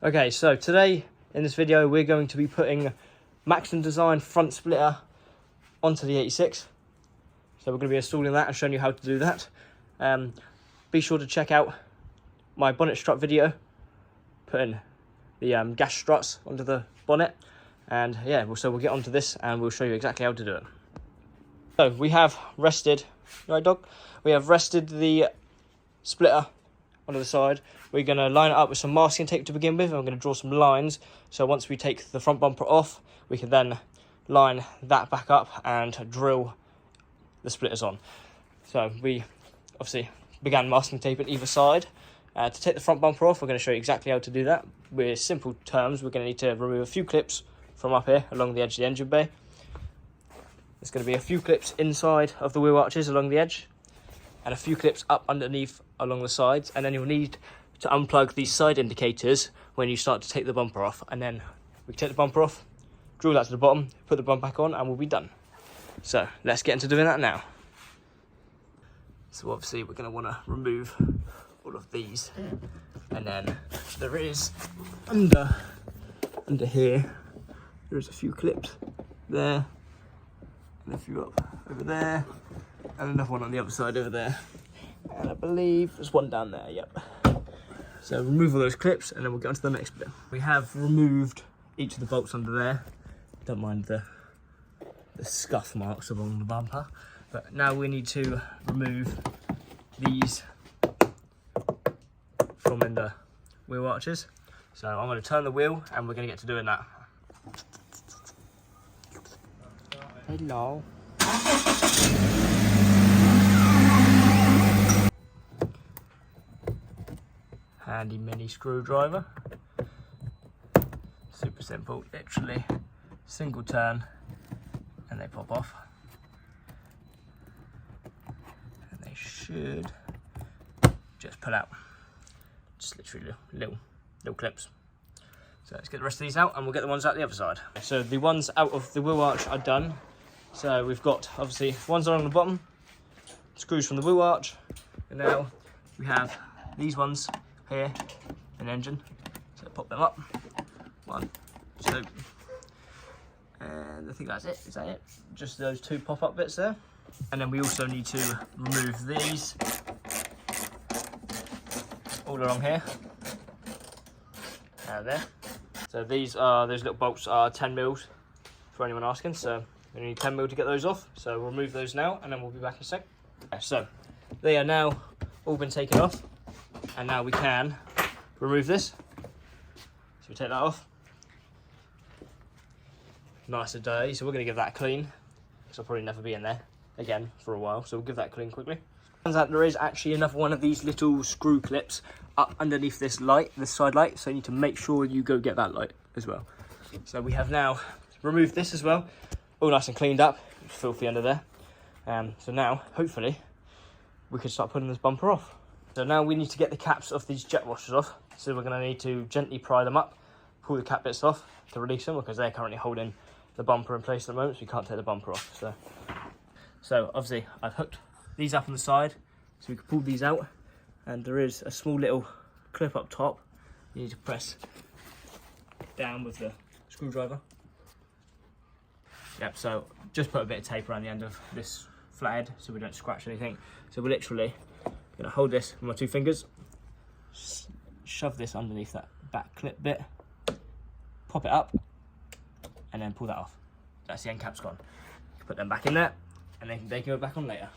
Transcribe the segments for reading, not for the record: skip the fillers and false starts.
Okay, so today in this video we're going to be putting Maxton design front splitter onto the 86. So we're going to be installing that and showing you how to do that. Be sure to check out my bonnet strut video, putting the gas struts onto the bonnet. And yeah, so we'll get onto this and we'll show you exactly how to do it. So we have rested, right dog? We have rested the splitter onto the side. We're going to line it up with some masking tape to begin with, and I'm going to draw some lines, so once we take the front bumper off we can then line that back up and drill the splitters on. So we obviously began masking tape at either side. To take the front bumper off, we're going to show you exactly how to do that. With simple terms, we're going to need to remove a few clips from up here along the edge of the engine bay. There's going to be a few clips inside of the wheel arches along the edge, and a few clips up underneath along the sides, and then you'll need to unplug these side indicators when you start to take the bumper off. And then we take the bumper off, drill that to the bottom, put the bumper back on, and we'll be done. So let's get into doing that now. So obviously we're going to want to remove all of these, and then there is under here there's a few clips there, and a few up over there, and another one on the other side over there, and I believe there's one down there. Yep. So remove all those clips and then we'll get on to the next bit. We have removed each of the bolts under there. Don't mind the scuff marks along the bumper, but now we need to remove these from in the wheel arches. So I'm going to turn the wheel and we're going to get to doing that. Hello. Handy mini screwdriver. Super simple, literally single turn and they pop off. And they should just pull out. Just literally little clips. So let's get the rest of these out and we'll get the ones out the other side. So the ones out of the wheel arch are done. So we've got obviously ones along the bottom, screws from the wheel arch, and now we have these ones here in the engine. So pop them up. 1, 2, and I think that's it. Is that it? Just those two pop-up bits there. And then we also need to remove these all along here. There. So these are, those little bolts are 10 mils for anyone asking. So we need 10 mil to get those off. So we'll remove those now and then we'll be back in a sec. So they are now all been taken off. And now we can remove this. So we take that off. Nice and dirty, so we're going to give that a clean, because I'll probably never be in there again for a while, so we'll give that a clean quickly. Turns out there is actually another one of these little screw clips up underneath this light, this side light, so you need to make sure you go get that light as well. So we have now removed this as well, all nice and cleaned up, filthy under there. So now, hopefully, we can start putting this bumper off. So now we need to get the caps of these jet washers off. So we're going to need to gently pry them up, pull the cap bits off to release them, because they're currently holding the bumper in place at the moment, so we can't take the bumper off. So obviously I've hooked these up on the side, so we can pull these out, and there is a small little clip up top. You need to press down with the screwdriver. Yep, so just put a bit of tape around the end of this flathead so we don't scratch anything. So we're literally going to hold this with my 2 fingers, shove this underneath that back clip bit, pop it up, and then pull that off. That's the end cap's gone. Put them back in there, and then they can go back on later.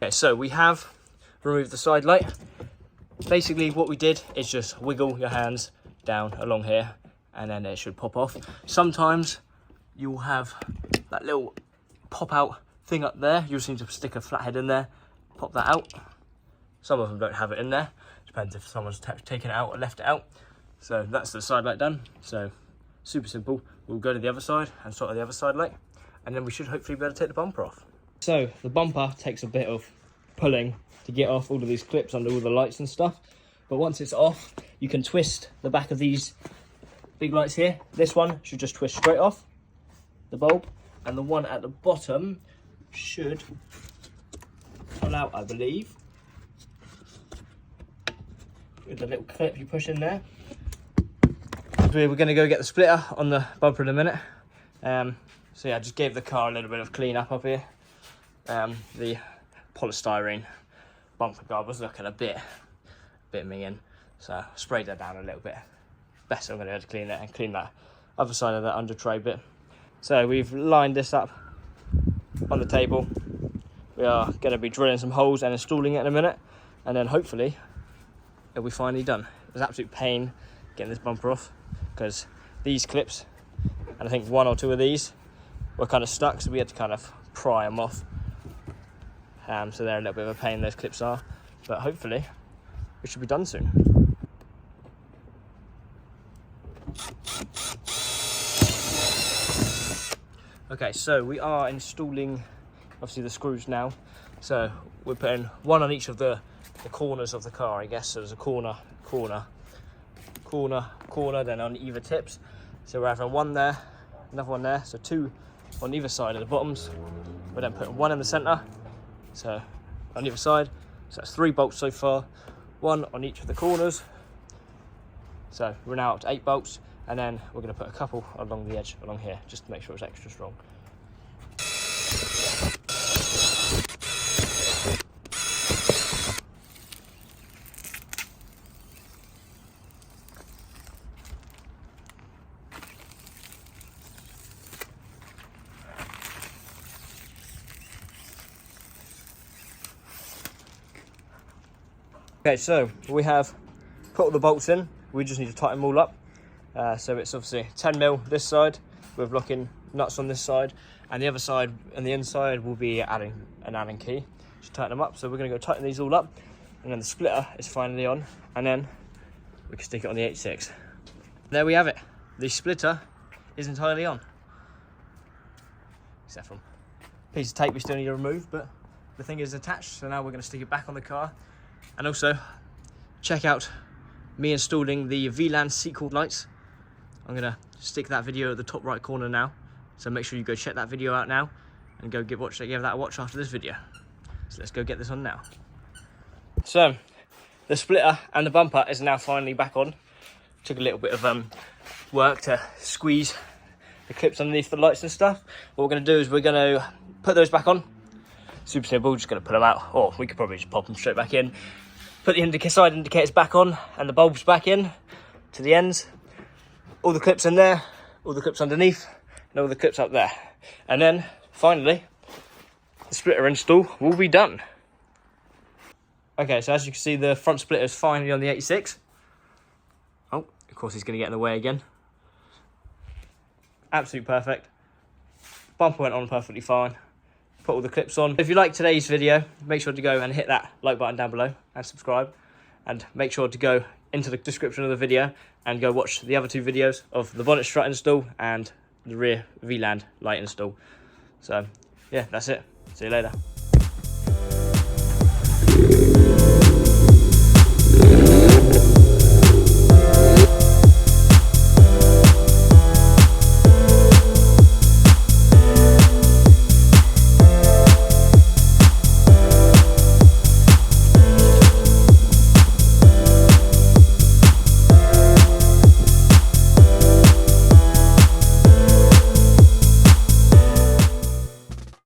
Okay, so we have removed the side light. Basically what we did is just wiggle your hands down along here, and then it should pop off. Sometimes you'll have that little pop out thing up there. You just need to stick a flathead in there, pop that out. Some of them don't have it in there. Depends if someone's taken it out or left it out. So that's the side light done. So super simple. We'll go to the other side and sort of the other side light, and then we should hopefully be able to take the bumper off. So the bumper takes a bit of pulling to get off all of these clips under all the lights and stuff, but once it's off you can twist the back of these big lights here. This one should just twist straight off the bulb, and the one at the bottom should pull out, I believe, with the little clip you push in there. We're going to go get the splitter on the bumper in a minute. So yeah, I just gave the car a little bit of clean up here. The polystyrene bumper guard was looking a bit mean, so I sprayed that down a little bit. Best I'm going to have to clean it and clean that other side of that under tray bit. So we've lined this up on the table. We are going to be drilling some holes and installing it in a minute, and then hopefully it'll be finally done. It was an absolute pain getting this bumper off because these clips, and I think one or two of these, were kind of stuck, so we had to kind of pry them off. So they're a little bit of a pain, those clips are, but hopefully it should be done soon. Okay, so we are installing obviously the screws now. So we're putting one on each of the corners of the car, I guess. So there's a corner, then on either tips. So we're having one there, another one there, so two on either side of the bottoms. We're then putting one in the centre, so on either side. So that's 3 bolts so far, one on each of the corners. So we're now up to 8 bolts, and then we're going to put a couple along the edge, along here, just to make sure it's extra strong. Okay, so we have put all the bolts in. We just need to tighten them all up. So it's obviously 10mm this side with locking nuts on this side, and the other side and the inside will be adding an Allen key to tighten them up. So we're going to go tighten these all up, and then the splitter is finally on, and then we can stick it on the 86. There we have it. The splitter is entirely on, except from a piece of tape we still need to remove, but the thing is attached. So now we're going to stick it back on the car. And also, check out me installing the Vland sequel lights. I'm going to stick that video at the top right corner now. So make sure you go check that video out now and go give that a watch after this video. So let's go get this on now. So, the splitter and the bumper is now finally back on. Took a little bit of work to squeeze the clips underneath the lights and stuff. What we're going to do is we're going to put those back on. Super simple, just going to put them out, or we could probably just pop them straight back in. Put the side indicators back on and the bulbs back in to the ends. All the clips in there, all the clips underneath, and all the clips up there. And then, finally, the splitter install will be done. Okay, so as you can see, the front splitter is finally on the 86. Oh, of course he's going to get in the way again. Absolutely perfect. Bumper went on perfectly fine. Put all the clips on. If you like today's video, make sure to go and hit that like button down below and subscribe, and make sure to go into the description of the video and go watch the other 2 videos of the bonnet strut install and the rear Vland light install. So yeah, that's it. See you later.